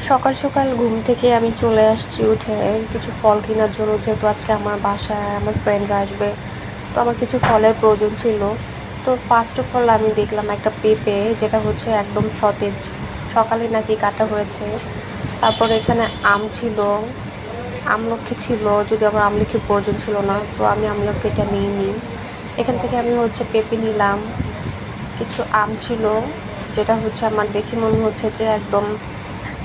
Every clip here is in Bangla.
সকাল সকাল ঘুম থেকে আমি চলে আসছি উঠে কিছু ফল কেনার জন্য, যেহেতু আজকে আমার বাসায় আমার ফ্রেন্ডরা আসবে। তো আমার কিছু ফলের প্রয়োজন ছিল। তো ফার্স্ট অফ অল আমি দেখলাম একটা পেঁপে, যেটা হচ্ছে একদম সতেজ, সকালে নাকি কাটা হয়েছে। তারপরে এখানে আম ছিল, আমলকি ছিল, যদি আমার আমলকির প্রয়োজন ছিল না, তো আমি আমলকিটা নিইনি। এখান থেকে আমি হচ্ছে পেঁপে নিলাম। কিছু আম ছিল, যেটা হচ্ছে আমার দেখে মনে হচ্ছে যে একদম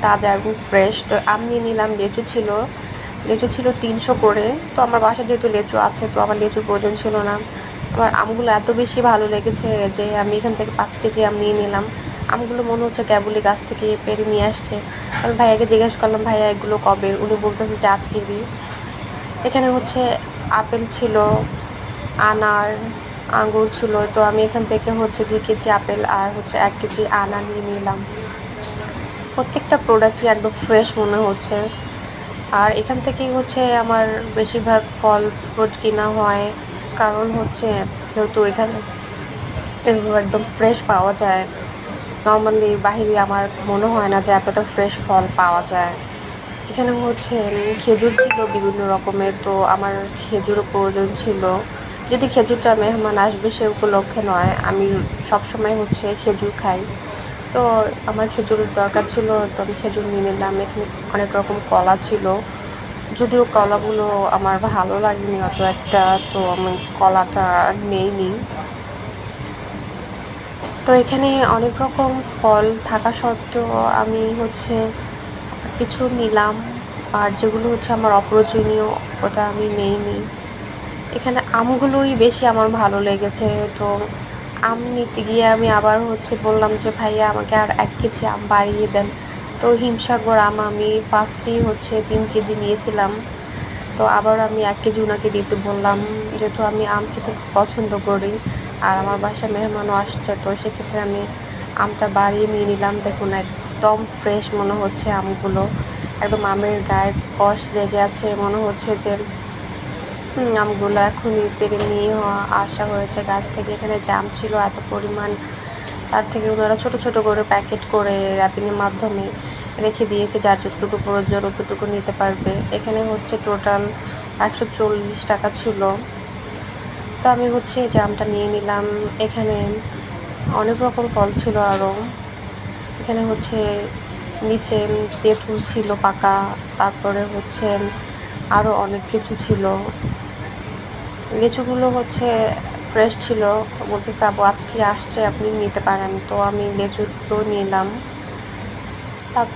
তাজা এবং ফ্রেশ। তো আম নিয়ে নিলাম। লেচু ছিল 300 করে। তো আমার বাসায় যেহেতু লেচু আছে, তো আমার লেচুর প্রয়োজন ছিল না। আমার আমগুলো এত বেশি ভালো লেগেছে যে আমি এখান থেকে 5 কেজি আম নিয়ে নিলাম। আমগুলো মনে হচ্ছে কেবলই গাছ থেকে পেড়ে নিয়ে আসছে। আমি ভাইয়াকে জিজ্ঞেস করলাম, ভাইয়া এগুলো কবে? উনি বলতেছে যে আজকেরই। এখানে হচ্ছে আপেল ছিল, আনার, আঙ্গুর ছিল। তো আমি এখান থেকে হচ্ছে 2 কেজি আপেল আর হচ্ছে 1 কেজি আনার নিয়ে নিলাম। প্রত্যেকটা প্রোডাক্টই একদম ফ্রেশ মনে হচ্ছে। আর এখান থেকেই হচ্ছে আমার বেশিরভাগ ফল ফ্রুট কিনা হয়, কারণ হচ্ছে যেহেতু এখানে এগুলো একদম ফ্রেশ পাওয়া যায়। নর্মালি বাহিরে আমার মনে হয় না যে এতটা ফ্রেশ ফল পাওয়া যায়। এখানে হচ্ছে খেজুর ছিল বিভিন্ন রকমের, তো আমার খেজুরও প্রয়োজন ছিল। যদি খেজুরটা মেহমান আসবে সে উপলক্ষে নয়, আমি সবসময় হচ্ছে খেজুর খাই। তো আমার খেজুরের দরকার ছিল, তো আমি খেজুর নিয়ে নিলাম। এখানে অনেক রকম কলা ছিল, যদিও কলাগুলো আমার ভালো লাগেনি অত একটা, তো আমি কলাটা নেইনি। তো এখানে অনেক রকম ফল থাকা সত্ত্বেও আমি হচ্ছে কিছু নিলাম, আর যেগুলো হচ্ছে আমার অপ্রয়োজনীয় ওটা আমি নেইনি। এখানে আমগুলোই বেশি আমার ভালো লেগেছে। তো আম নিতে গিয়ে আমি আবার হচ্ছে বললাম যে ভাইয়া আমাকে আর 1 কেজি আম বাড়িয়ে দেন। তো হিমসাগর আম আমি ফার্স্টেই হচ্ছে 3 কেজি নিয়েছিলাম। তো আবার আমি 1 কেজি ওনাকে দিতে বললাম, যেহেতু আমি আম খেতে খুব পছন্দ করি আর আমার বাসায় মেহমানও আসছে, তো সেক্ষেত্রে আমি আমটা বাড়িয়ে নিয়ে নিলাম। দেখুন একদম ফ্রেশ মনে হচ্ছে আমগুলো, একদম আমের গায়ে কষ লেগে আছে, মনে হচ্ছে যে আমগুলো এখনই পেরে নিয়ে আসা হয়েছে গাছ থেকে। এখানে জাম ছিল এত পরিমাণ, তার থেকে ওনারা ছোট ছোট করে প্যাকেট করে র্যাপিংয়ের মাধ্যমে রেখে দিয়েছে, যার যতটুকু প্রয়োজন ততটুকু নিতে পারবে। এখানে হচ্ছে টোটাল 140 টাকা ছিল। তো আমি হচ্ছে জামটা নিয়ে নিলাম। এখানে অনেক রকম ফল ছিল আরও। এখানে হচ্ছে নিচে তেঁতুল ছিল পাকা, তারপরে হচ্ছে আরও অনেক কিছু ছিল। লিচুগুলো হচ্ছে ফ্রেশ ছিল। বলতেছে আপু আজকে আসছে, আপনি নিতে পারেন। তো আমি লিচুগুলো নিলাম।